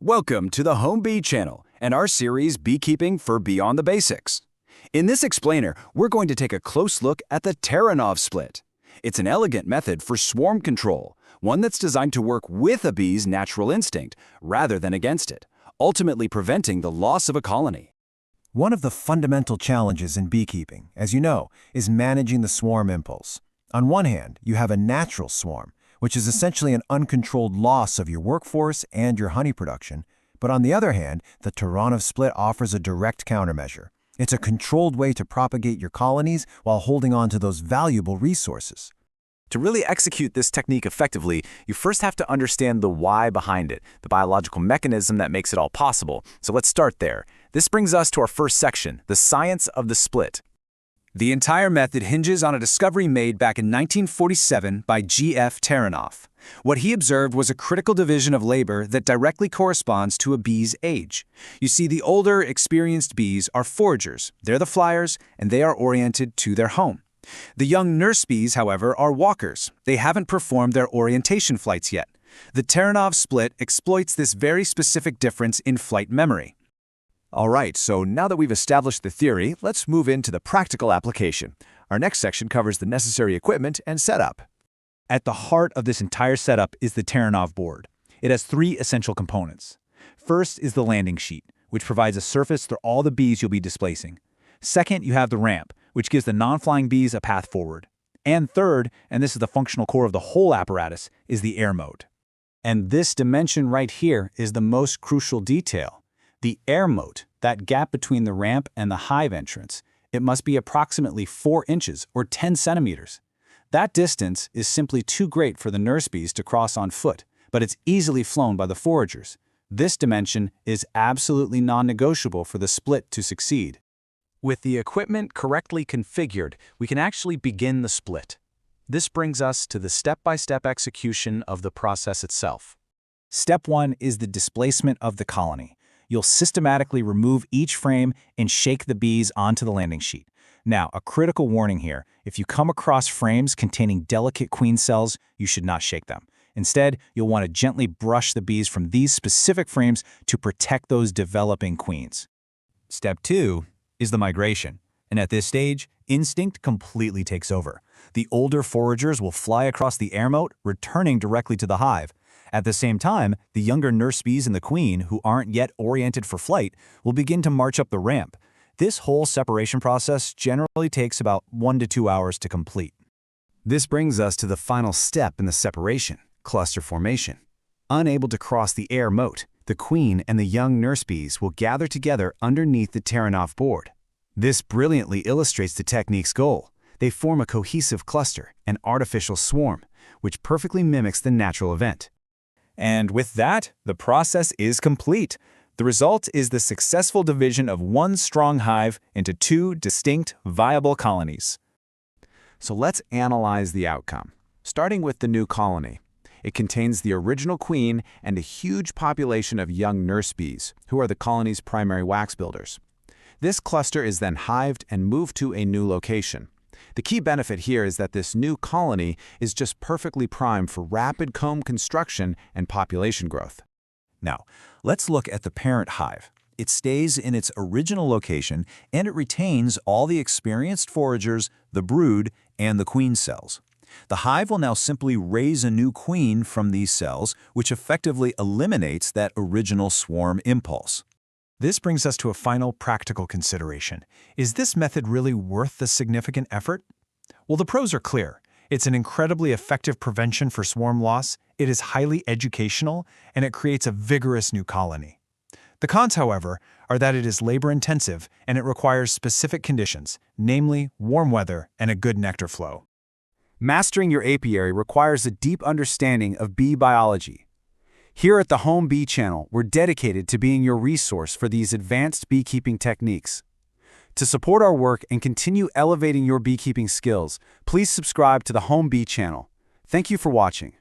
Welcome to the Home Bee channel and our series Beekeeping for Beyond the Basics. In this explainer, we're going to take a close look at the Taranov Split. It's an elegant method for swarm control, one that's designed to work with a bee's natural instinct rather than against it, ultimately preventing the loss of a colony. One of the fundamental challenges in beekeeping, as you know, is managing the swarm impulse. On one hand, you have a natural swarm, which is essentially an uncontrolled loss of your workforce and your honey production. But on the other hand, the Taranov Split offers a direct countermeasure. It's a controlled way to propagate your colonies while holding on to those valuable resources. To really execute this technique effectively, you first have to understand the why behind it, the biological mechanism that makes it all possible. So let's start there. This brings us to our first section, the science of the split. The entire method hinges on a discovery made back in 1947 by G.F. Taranov. What he observed was a critical division of labor that directly corresponds to a bee's age. You see, the older, experienced bees are foragers. They're the flyers, and they are oriented to their home. The young nurse bees, however, are walkers. They haven't performed their orientation flights yet. The Taranov split exploits this very specific difference in flight memory. All right, so now that we've established the theory, let's move into the practical application. Our next section covers the necessary equipment and setup. At the heart of this entire setup is the Taranov board. It has three essential components. First is the landing sheet, which provides a surface for all the bees you'll be displacing. Second, you have the ramp, which gives the non-flying bees a path forward. And third, and this is the functional core of the whole apparatus, is the air moat. And this dimension right here is the most crucial detail. The air moat, that gap between the ramp and the hive entrance, it must be approximately 4 inches or 10 centimeters. That distance is simply too great for the nurse bees to cross on foot, but it's easily flown by the foragers. This dimension is absolutely non-negotiable for the split to succeed. With the equipment correctly configured, we can actually begin the split. This brings us to the step-by-step execution of the process itself. Step 1 is the displacement of the colony. You'll systematically remove each frame and shake the bees onto the landing sheet. Now, a critical warning here. If you come across frames containing delicate queen cells, you should not shake them. Instead, you'll want to gently brush the bees from these specific frames to protect those developing queens. Step 2 is the migration. And at this stage, instinct completely takes over. The older foragers will fly across the air moat, returning directly to the hive. At the same time, the younger nurse bees and the queen, who aren't yet oriented for flight, will begin to march up the ramp. This whole separation process generally takes about 1 to 2 hours to complete. This brings us to the final step in the separation, cluster formation. Unable to cross the air moat, the queen and the young nurse bees will gather together underneath the Taranov board. This brilliantly illustrates the technique's goal. They form a cohesive cluster, an artificial swarm, which perfectly mimics the natural event. And with that, the process is complete. The result is the successful division of one strong hive into 2 distinct, viable colonies. So let's analyze the outcome. Starting with the new colony. It contains the original queen and a huge population of young nurse bees, who are the colony's primary wax builders. This cluster is then hived and moved to a new location. The key benefit here is that this new colony is just perfectly primed for rapid comb construction and population growth. Now, let's look at the parent hive. It stays in its original location, and it retains all the experienced foragers, the brood, and the queen cells. The hive will now simply raise a new queen from these cells, which effectively eliminates that original swarm impulse. This brings us to a final practical consideration. Is this method really worth the significant effort? Well, the pros are clear. It's an incredibly effective prevention for swarm loss, it is highly educational, and it creates a vigorous new colony. The cons, however, are that it is labor-intensive and it requires specific conditions, namely warm weather and a good nectar flow. Mastering your apiary requires a deep understanding of bee biology. Here at the Home Bee channel, we're dedicated to being your resource for these advanced beekeeping techniques. To support our work and continue elevating your beekeeping skills, please subscribe to the Home Bee channel. Thank you for watching.